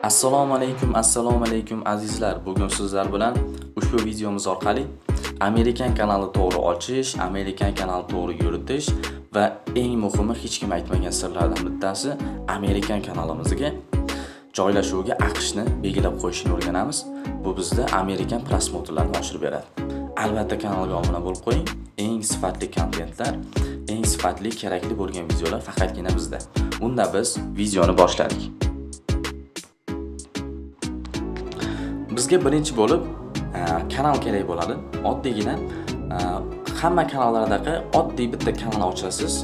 Assalomu alaykum azizlar. Bugun sizlar bilan ushbu videomiz orqali Amerikan kanali to'g'ri ochish, Amerikan kanali to'g'ri yuritish va eng muhimi hech kim aytmagan sirlardan bittasi Amerikan kanalimizga joylashuvga AQShni belgilab qo'yishni o'rganamiz. Bu bizda Amerikan prosmotrlarini oshirib beradi. Albatta kanalga obuna bo'lib qo'ying. Eng sifatli kontentlar, eng sifatli kerakli bo'lgan videolar faqatgina bizda. Unda biz videoni boshladik. Bizga birinchi bo'lib kanal kerak bo'ladi. Oddiygina hamma kanallardagi oddiy bitta kanal ochasiz.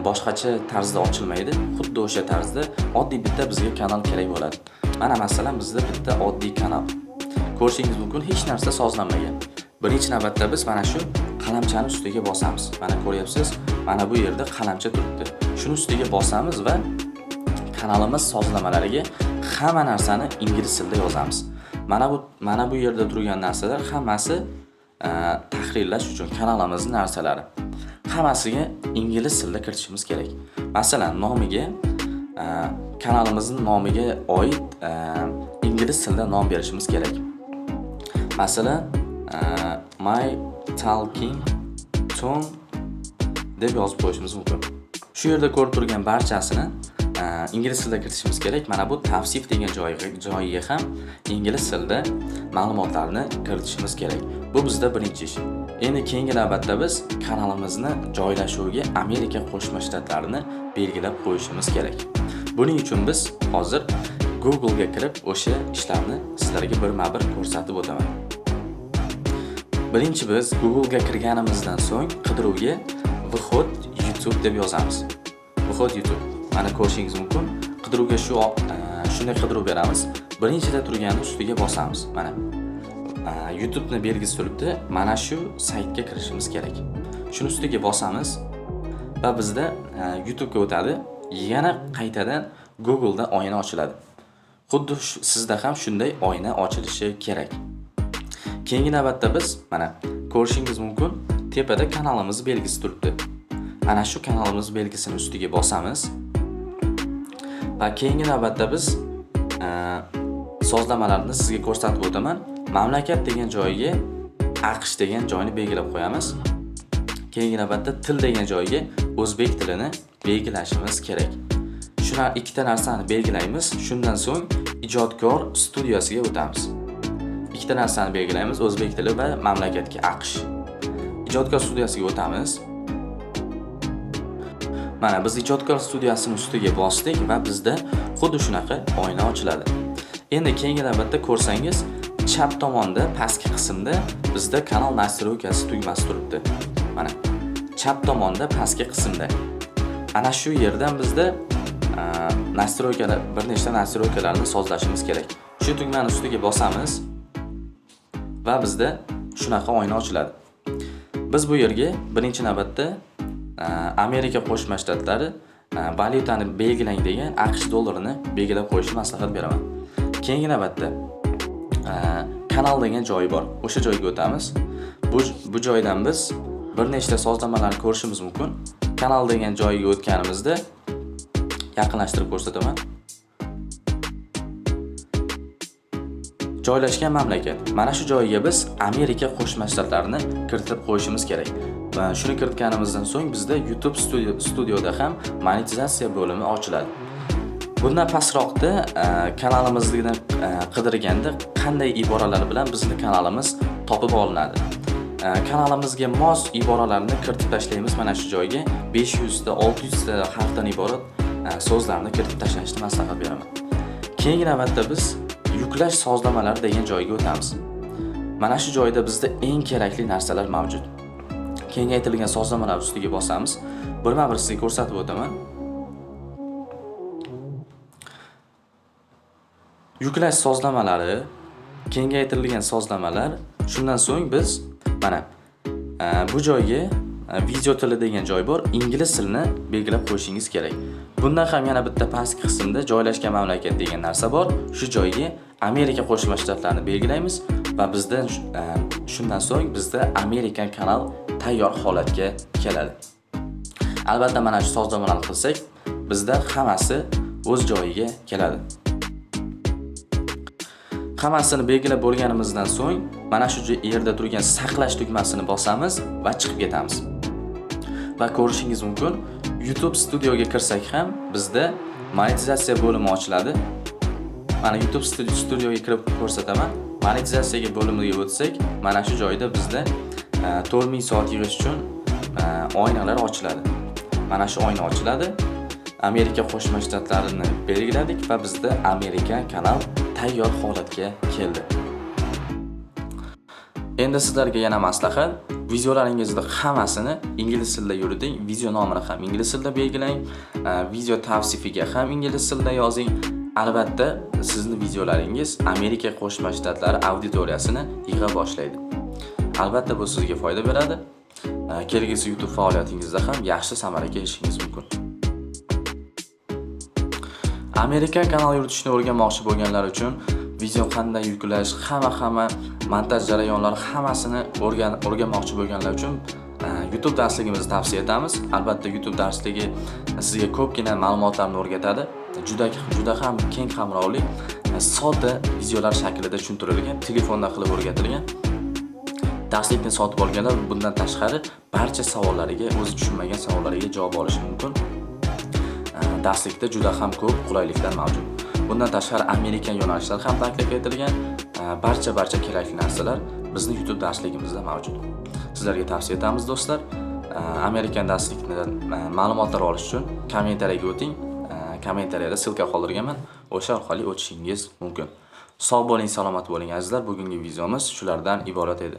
Boshqacha tarzda ochilmaydi. Xuddi o'sha tarzda oddiy bitta bizga kanal kerak bo'ladi. Mana masalan bizda bitta oddiy kanal. Ko'rishingiz mumkin, hech narsa sozlanmagan. Birinchi navbatda biz mana shu qalamchani ustiga bosamiz. Mana ko'ryapsiz, mana bu yerda qalamcha turibdi. Shuni ustiga bosamiz va kanalimiz sozlamalariga hamma narsani ingliz tilida yozamiz. Mana bu yerda turgan narsalar hammasi tahrirlash uchun kanalimizning narsalari. Hammasiga ingliz tilida kiritishimiz kerak. Masalan, nomiga kanalimizning nomiga oid ingliz tilida nom berishimiz kerak. Masalan, My Talking Tone deb yozib qo'yishimiz mumkin. Shu yerda ko'rib turgan barchasini ingliz tilida kiritishimiz kerak. Mana bu tavsif degan joyiga ham ingliz tilida ma'lumotlarni kiritishimiz kerak. Bu bizda birinchi ish. Endi keyingi navbatda biz kanalimizni joylashuviga Amerika Qo'shma Shtatlarini belgilab qo'yishimiz kerak. Buning uchun biz hozir Google ga kirib o'sha ishlarni sizlarga birma-bir ko'rsatib o'taman. Birinchi biz Google ga kirganimizdan so'ng qidiruvga Vhod YouTube deb yozamiz. Vhod YouTube. Mana ko'rishingiz mumkin. Qidiruvga shunday qidiruv beramiz. Birinchida turgani ustiga bosamiz. Mana YouTube ni belgisi turibdi. Mana shu saytga kirishimiz kerak. Shuni ustiga bosamiz va bizda YouTube ga o'tadi. Yana qaytadan Google da oyna ochiladi. Xuddi sizda ham shunday oyna ochilishi kerak. Keyingi navbatda biz mana ko'rishingiz mumkin, tepada kanalimiz belgisi turibdi. Ana shu kanalimiz belgisini ustiga bosamiz. Va keyingi navbatda biz sozlamalarni sizga ko'rsatib o'taman. Mamlakat degan joyiga AQSh degan joyni belgilab qo'yamiz. Keyingi navbatda til degan joyiga o'zbek tilini belgilashimiz kerak. Shuna ikkita narsani belgilaymiz. Shundan so'ng ijodkor studiyasiga o'tamiz. Ikkita narsani belgilaymiz, o'zbek tili va mamlakatga AQSh. Ijodkor studiyasiga o'tamiz. Mana biz ijodkor studiyasining ustiga bosdik va bizda xuddi shunaqa oyna ochiladi. Endi keyingi navbatda ko'rsangiz, chap tomonda pastki qismda bizda kanal nastroykasi tugmasi turibdi. Mana chap tomonda pastki qismda. Ana shu yerdan bizda nastroykalar, bir nechta nastroykalarni sozlashimiz kerak. Shu tugmani ustiga bosamiz va bizda shunaqa oyna ochiladi. Biz bu yerga birinchi navbatda Amerika Qo'shma Shtatlari valyutani belgilang degan AQSh dollarini belgilab qo'yishni maslahat beraman. Keyingi navbatda kanal degan joyi bor. O'sha joyga o'tamiz. Bu joydan biz bir nechta sozlamalarni ko'rishimiz mumkin. Kanal degan joyiga o'tganimizda yaqinlashtirib ko'rsataman. Joylashgan mamlakat. Mana shu joyiga biz Amerika Qo'shma Shtatlarini kiritib qo'yishimiz kerak. Va shuni kiritganimizdan so'ng bizda YouTube studioda ham monetizatsiya bo'limi ochiladi. Bundan pastroqda kanalimizdan qidirganda qanday iboralar bilan bizning kanalimiz topib olinadi. Kanalimizga mos iboralarni kiritib tashlaymiz. Mana shu joyga 500 ta 600 ta harfdan iborat so'zlarni kiritib tashlashni maslahat beraman. Keyingi navbatda biz yuklash sozlamalari degan joyga o'tamiz. Mana shu joyda bizda eng kerakli narsalar mavjud. Kengaytirilgan sozlamalar ustiga bosamiz. Birma-bir sizga ko'rsatib o'taman. Yuklash sozlamalari, kengaytirilgan sozlamalar. Shundan so'ng biz mana bu joyga video tili degan joy bor. Ingliz tilini belgilab qo'yishingiz kerak. Bundan ham yana bitta pastki qismda joylashgan mamlakat degan narsa bor. Shu joyga Amerika Qo'shma Shtatlarini belgilaymiz va bizdan shundan so'ng bizda Amerikan kanal tayyor holatga keladi. Albatta mana shu sozlamalarni qilsak, bizda hammasi o'z joyiga keladi. Hammasini belgilab bo'lganimizdan so'ng, mana shu yerda turgan saqlash tugmasini bosamiz va chiqib ketamiz. Va ko'rishingiz mumkin, YouTube Studioga kirsak ham bizda monetizatsiya bo'limi ochiladi. Mana YouTube Studioga kirib ko'rsataman. Monetizatsiyaga bo'limiga o'tsak, mana shu joyda bizda 4000 soat yig'ish uchun oynalar ochiladi. Mana shu oyna ochiladi. Amerika Qo'shma Shtatlarini belgiladik va bizda Amerikan kanal tayyor holatga keldi. Endi sizlarga yana maslahat, videolaringizda hammasini ingliz tilida yuriting, video nomini ham ingliz tilida belgilang, video tavsifiga ham ingliz tilida yozing. Albatta, sizning videolaringiz Amerika Qo'shma Shtatlari auditoriyasini yig'a boshlaydi. Albatta bu sizga foyda beradi. Kelgusi YouTube faoliyatingizda ham yaxshi samaraga erishishingiz mumkin. Amerikan kanal yuritishni o'rganmoqchi bo'lganlar uchun video qanday yuklash, hamma montaj jarayonlari hammasini o'rganmoqchi bo'lganlar uchun YouTube darsligimizni tavsiya etamiz. Albatta YouTube darsligi sizga ko'pgina ma'lumotlarni o'rgatadi. Juda ham keng qamrovli, sodda videolar shaklida tushuntirilgan, telefonda qilib o'rgatilgan. Darslikni sotib olganlar bundan tashqari barcha savollariga, o'zi tushunmagan savollariga javob olishi mumkin. Darslikda juda ham ko'p qulayliklar mavjud. Bundan tashqari Amerikan yo'nalishlar ham taklif etilgan. Barcha kerakli narsalar bizning YouTube darsligimizda mavjud. Sizlarga tavsiya etamiz do'stlar. Amerikan darsligidan ma'lumotlar olish uchun kommentariyaga o'ting. Kommentariyada silka qoldirganman. O'sha orqali o'tishingiz mumkin. Sog' bo'ling, salomat bo'ling azizlar. Bugungi videomiz shulardan iborat edi.